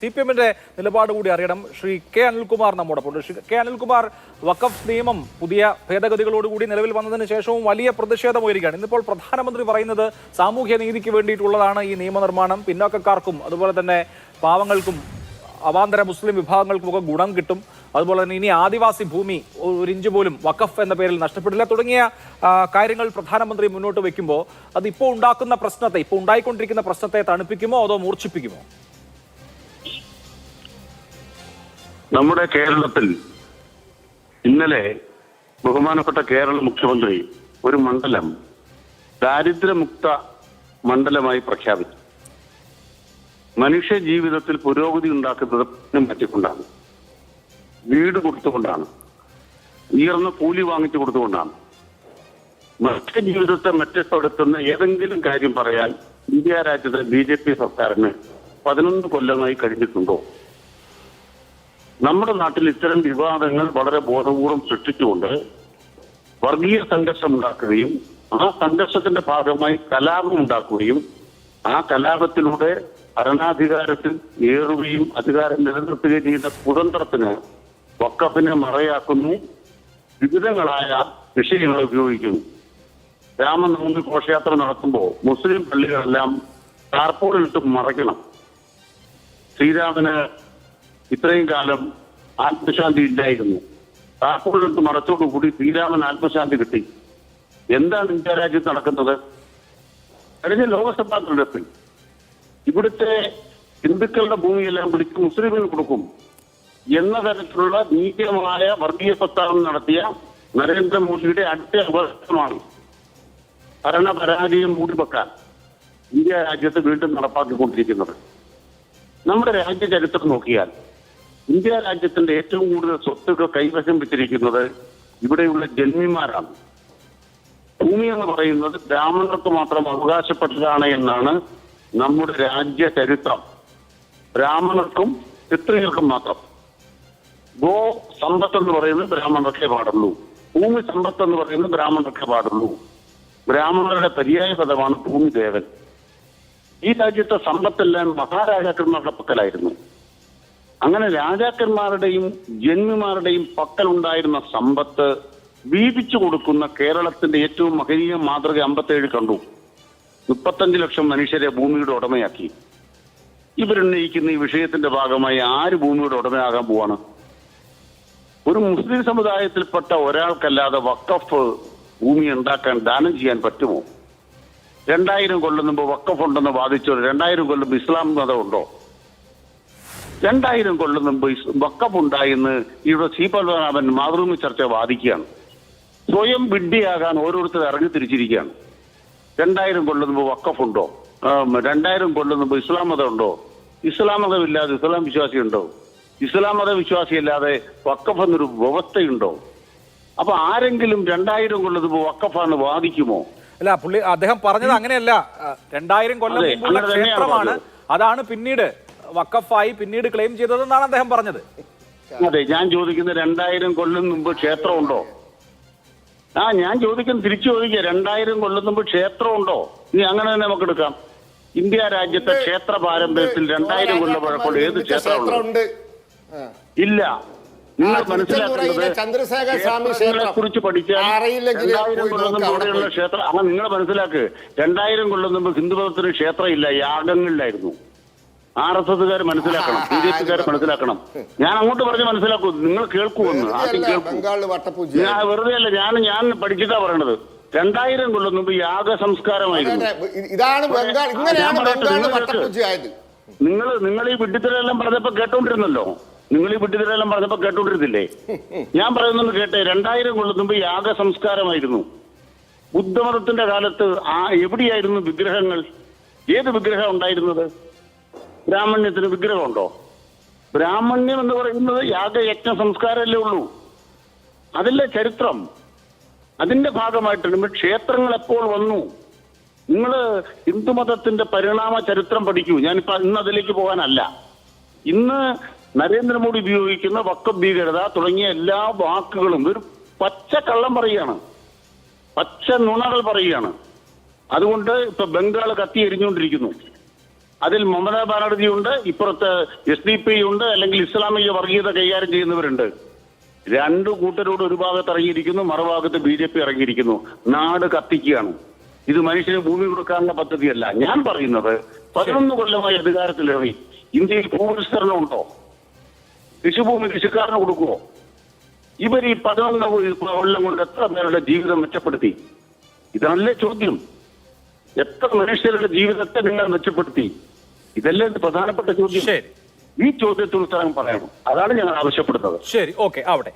CPM-ന്റെ നിലപാട് കൂടി അറിയണം. ശ്രീ കെ അനിൽകുമാർ നമ്മോടൊപ്പം. ശ്രീ കെ അനിൽകുമാർ, വഖഫ് നിയമം പുതിയ ഭേദഗതികളോടുകൂടി നിലവിൽ വന്നതിന് ശേഷവും വലിയ പ്രതിഷേധം ഉയരുകയാണ്. ഇന്നിപ്പോൾ പ്രധാനമന്ത്രി പറയുന്നത് സാമൂഹ്യ നീതിക്ക് വേണ്ടിയിട്ടുള്ളതാണ് ഈ നിയമനിർമ്മാണം, പിന്നോക്കക്കാർക്കും അതുപോലെ തന്നെ പാവങ്ങൾക്കും അവാന്തര മുസ്ലിം വിഭാഗങ്ങൾക്കുമൊക്കെ ഗുണം കിട്ടും, അതുപോലെ തന്നെ ഇനി ആദിവാസി ഭൂമി ഒരു ഇഞ്ച് പോലും വഖഫ് എന്ന പേരിൽ നഷ്ടപ്പെടില്ല തുടങ്ങിയ കാര്യങ്ങൾ പ്രധാനമന്ത്രി മുന്നോട്ട് വയ്ക്കുമ്പോൾ അത് ഇപ്പോൾ ഉണ്ടാക്കുന്ന പ്രശ്നത്തെ, ഇപ്പോൾ ഉണ്ടായിക്കൊണ്ടിരിക്കുന്ന പ്രശ്നത്തെ തണുപ്പിക്കുമോ അതോ മൂർച്ഛിപ്പിക്കുമോ? നമ്മുടെ കേരളത്തിൽ ഇന്നലെ ബഹുമാനപ്പെട്ട കേരള മുഖ്യമന്ത്രി ഒരു മണ്ഡലം ദാരിദ്ര്യമുക്ത മണ്ഡലമായി പ്രഖ്യാപിച്ചു. മനുഷ്യ ജീവിതത്തിൽ പുരോഗതി ഉണ്ടാക്കുന്നത് മാറ്റിക്കൊണ്ടാണ്, വീട് കൊടുത്തുകൊണ്ടാണ്, ഉയർന്ന കൂലി വാങ്ങിച്ചു കൊടുത്തുകൊണ്ടാണ്. മനുഷ്യ ജീവിതത്തെ മെച്ചപ്പെടുത്തുന്ന ഏതെങ്കിലും കാര്യം പറയാൻ ഇന്ത്യ രാജ്യത്തെ BJP സർക്കാരിന് 11 കൊല്ലമായി കഴിഞ്ഞിട്ടുണ്ടോ? നമ്മുടെ നാട്ടിൽ ഇത്തരം വിവാദങ്ങൾ വളരെ ബോധപൂർവം സൃഷ്ടിച്ചുകൊണ്ട് വർഗീയ സംഘർഷം ഉണ്ടാക്കുകയും ആ സംഘർഷത്തിന്റെ ഭാഗമായി കലാപം ഉണ്ടാക്കുകയും ആ കലാപത്തിലൂടെ ഭരണാധികാരത്തിൽ ഏറുകയും അധികാരം നിലനിർത്തുകയും ചെയ്യുന്ന കുതന്ത്രത്തിന് വഖഫിനെ മറയാക്കുന്നു, വിവിധങ്ങളായ വിഷയങ്ങൾ ഉപയോഗിക്കുന്നു. രാമനവമി ഘോഷയാത്ര നടത്തുമ്പോൾ മുസ്ലിം പള്ളികളെല്ലാം ടാർപോളിലിട്ട് മറയ്ക്കണം. ശ്രീരാമന് ഇത്രയും കാലം ആത്മശാന്തി ഇല്ലായിരുന്നു, ടാർപോളിലിട്ട് മറച്ചോടുകൂടി ശ്രീരാമൻ ആത്മശാന്തി കിട്ടി. എന്താണ് ഇന്ത്യ രാജ്യത്ത് നടക്കുന്നത്? കഴിഞ്ഞ ലോക്സഭാ തെരഞ്ഞെടുപ്പിൽ ഇവിടുത്തെ ഹിന്ദുക്കളുടെ ഭൂമിയെല്ലാം പിടിച്ച് മുസ്ലിമിന് കൊടുക്കും എന്ന തരത്തിലുള്ള നീചമായ വർഗീയ പ്രസ്താവന നടത്തിയ നരേന്ദ്രമോദിയുടെ അടുത്ത അവസരമാണ് ഭരണപരാജയം മൂടിവെക്കാൻ ഇന്ത്യ രാജ്യത്ത് വീണ്ടും നടപ്പാക്കിക്കൊണ്ടിരിക്കുന്നത്. നമ്മുടെ രാജ്യ ചരിത്രം നോക്കിയാൽ ഇന്ത്യ രാജ്യത്തിന്റെ ഏറ്റവും കൂടുതൽ സ്വത്തുക്കൾ കൈവശം വെച്ചിരിക്കുന്നത് ഇവിടെയുള്ള ജന്മിമാരാണ്. ഭൂമി എന്ന് പറയുന്നത് ബ്രാഹ്മണർക്ക് മാത്രം അവകാശപ്പെട്ടതാണ് എന്നാണ് നമ്മുടെ രാജ്യ ചരിത്രം. ബ്രാഹ്മണർക്കും ക്ഷത്രിയർക്കും മാത്രം. ഗോ സമ്പത്ത് എന്ന് പറയുന്നത് ബ്രാഹ്മണർക്കേ പാടുള്ളൂ, ഭൂമി സമ്പത്ത് എന്ന് പറയുന്നത് ബ്രാഹ്മണർക്കേ പാടുള്ളൂ. ബ്രാഹ്മണരുടെ പര്യായ പദമാണ് ഭൂമിദേവൻ. ഈ രാജ്യത്തെ സമ്പത്തെല്ലാം മഹാരാജാക്കന്മാരുടെ പക്കലായിരുന്നു. അങ്ങനെ രാജാക്കന്മാരുടെയും ജന്മിമാരുടെയും പക്കലുണ്ടായിരുന്ന സമ്പത്ത് വീതിച്ചു കൊടുക്കുന്ന കേരളത്തിന്റെ ഏറ്റവും മഹനീയ മാതൃക 57 കണ്ടു. 35 ലക്ഷം മനുഷ്യരെ ഭൂമിയുടെ ഉടമയാക്കി. ഇവരുന്നയിക്കുന്ന ഈ വിഷയത്തിന്റെ ഭാഗമായി ആര് ഭൂമിയുടെ ഉടമയാകാൻ പോവാണ്? ഒരു മുസ്ലിം സമുദായത്തിൽപ്പെട്ട ഒരാൾക്കല്ലാതെ വഖഫ് ഭൂമി ഉണ്ടാക്കാൻ ദാനം ചെയ്യാൻ പറ്റുമോ? 2000 കൊല്ലം മുമ്പ് വഖഫ് ഉണ്ടെന്ന് വാദിച്ചോ? 2000 കൊല്ലം മുമ്പ് ഇസ്ലാം മതം ഉണ്ടോ? 2000 കൊല്ലം മുമ്പ് വഖഫ് ഉണ്ടായെന്ന് ഇവിടെ സി പത്മനാഭൻ മാതൃഭൂമി ചർച്ച വാദിക്കുകയാണ്. സ്വയം വിഡ്ഢിയാകാൻ ഓരോരുത്തർ ഇറങ്ങി തിരിച്ചിരിക്കുകയാണ്. 2000 കൊല്ലം മുമ്പ് വഖഫ് ഉണ്ടോ? 2000 കൊല്ലം മുമ്പ് ഇസ്ലാം മതം ഉണ്ടോ? ഇസ്ലാം മതമില്ലാതെ ഇസ്ലാം വിശ്വാസി ഉണ്ടോ? ഇസ്ലാം മത വിശ്വാസിയല്ലാതെ വഖഫ് എന്നൊരു വ്യവസ്ഥയുണ്ടോ? അപ്പൊ ആരെങ്കിലും 2000 കൊല്ലം മുമ്പ് വഖഫാണ് വാദിക്കുമോ? അല്ല, പുള്ളി അദ്ദേഹം പറഞ്ഞത് അങ്ങനെയല്ല. 2000 കൊല്ലം മുമ്പുള്ള ക്ഷേത്രമാണ്, അതാണ് പിന്നീട് വഖഫായി പിന്നീട് ക്ലെയിം ചെയ്തതെന്നാണ് അദ്ദേഹം പറഞ്ഞത്. അതെ, ഞാൻ ചോദിക്കുന്നത് 2000 കൊല്ലം മുമ്പ് ക്ഷേത്രം ഉണ്ടോ? ഞാൻ ചോദിക്കുന്നത് തിരിച്ചു ചോദിക്കുക, 2000 കൊല്ലം മുമ്പ് ക്ഷേത്രം ഉണ്ടോ? ഇനി അങ്ങനെ തന്നെ നമുക്ക് എടുക്കാം. ഇന്ത്യ രാജ്യത്തെ ക്ഷേത്ര പാരമ്പര്യത്തിൽ 2000 കൊല്ലം പഴക്കമുള്ള ഏത് ക്ഷേത്രമുണ്ട്? ഇല്ല. നിങ്ങൾ മനസ്സിലാക്കുന്നത് ക്ഷേത്രങ്ങളെ കുറിച്ച് പഠിച്ചാൽ 2000 കൊല്ലം മുമ്പ് ഇവിടെയുള്ള ക്ഷേത്രം നിങ്ങൾ മനസ്സിലാക്ക്. 2000 കൊല്ലം മുമ്പ് ഹിന്ദുമതത്തിന് ക്ഷേത്രം ഇല്ല, യാഗങ്ങളിലായിരുന്നു. RSSകാർ മനസ്സിലാക്കണം, BJPക്കാർ മനസ്സിലാക്കണം. ഞാൻ അങ്ങോട്ട് പറഞ്ഞ് മനസ്സിലാക്കൂ, നിങ്ങൾ കേൾക്കുമെന്ന് ആദ്യം കേൾക്കൂ. ഞാൻ വെറുതെ അല്ല, ഞാൻ പഠിച്ചിട്ടാ പറയണത്. 2000 കൊല്ലം മുമ്പ് യാഗ സംസ്കാരമായിരുന്നു. നിങ്ങൾ ഈ വിഡ്ഢിത്തരെല്ലാം പറഞ്ഞപ്പോ കേട്ടോണ്ടിരുന്നല്ലോ. ഞാൻ പറയുന്നത് കേട്ടെ. 2000 കൊല്ലം മുമ്പ് യാഗ സംസ്കാരമായിരുന്നു. ബുദ്ധമതത്തിന്റെ കാലത്ത് എവിടെയായിരുന്നു വിഗ്രഹങ്ങൾ? ഏത് വിഗ്രഹം ഉണ്ടായിരുന്നത്? ബ്രാഹ്മണ്യത്തിന് വിഗ്രഹമുണ്ടോ? ബ്രാഹ്മണ്യം എന്ന് പറയുന്നത് യാഗയജ്ഞ സംസ്കാരമല്ലേ ഉള്ളൂ. അതല്ലേ ചരിത്രം. അതിന്റെ ഭാഗമായിട്ടാണ് ക്ഷേത്രങ്ങൾ എപ്പോൾ വന്നു. നിങ്ങൾ ഹിന്ദുമതത്തിന്റെ പരിണാമ ചരിത്രം പഠിക്കൂ. ഞാനിപ്പോ ഇന്ന് അതിലേക്ക് പോകാനല്ല. ഇന്ന് നരേന്ദ്രമോദി ഉപയോഗിക്കുന്ന വഖഫ് ഭീകരത തുടങ്ങിയ എല്ലാ വാക്കുകളും ഒരു പച്ച കള്ളം പറയുകയാണ്, പച്ച നുണകൾ പറയുകയാണ്. അതുകൊണ്ട് ഇപ്പൊ ബംഗാൾ കത്തി എരിഞ്ഞുകൊണ്ടിരിക്കുന്നു. അതിൽ മമതാ ബാനർജി ഉണ്ട്, ഇപ്പുറത്ത് SDP ഉണ്ട്, അല്ലെങ്കിൽ ഇസ്ലാമിക വർഗീയത കൈകാര്യം ചെയ്യുന്നവരുണ്ട്. രണ്ടു കൂട്ടരോട് ഒരു ഭാഗത്ത് ഇറങ്ങിയിരിക്കുന്നു, മറുഭാഗത്ത് BJP ഇറങ്ങിയിരിക്കുന്നു. നാട് കത്തിക്കുകയാണ്. ഇത് മനുഷ്യന് ഭൂമി കൊടുക്കാനുള്ള പദ്ധതിയല്ല. ഞാൻ പറയുന്നത് 11 കൊല്ലമായി അധികാരത്തിലേറി ഇന്ത്യയിൽ ഭൂവിസ്തരണം ഉണ്ടോ? കൃഷിഭൂമി കൃഷിക്കാരന് കൊടുക്കുമോ? ഇവർ ഈ 11 കൊല്ലം കൊണ്ട് എത്ര പേരുടെ ജീവിതം മെച്ചപ്പെടുത്തി? ഇതല്ലേ ചോദ്യം. എത്ര മനുഷ്യരുടെ ജീവിതത്തെ നിങ്ങൾ മെച്ചപ്പെടുത്തി? ഇതല്ലേ പ്രധാനപ്പെട്ട ചോദ്യം. ശരി, ഈ ചോദ്യത്തിന് ഉത്തരം പറയണം. അതാണ് ഞങ്ങൾ ആവശ്യപ്പെടുന്നത്. ശരി, ഓക്കെ, ആവട്ടെ.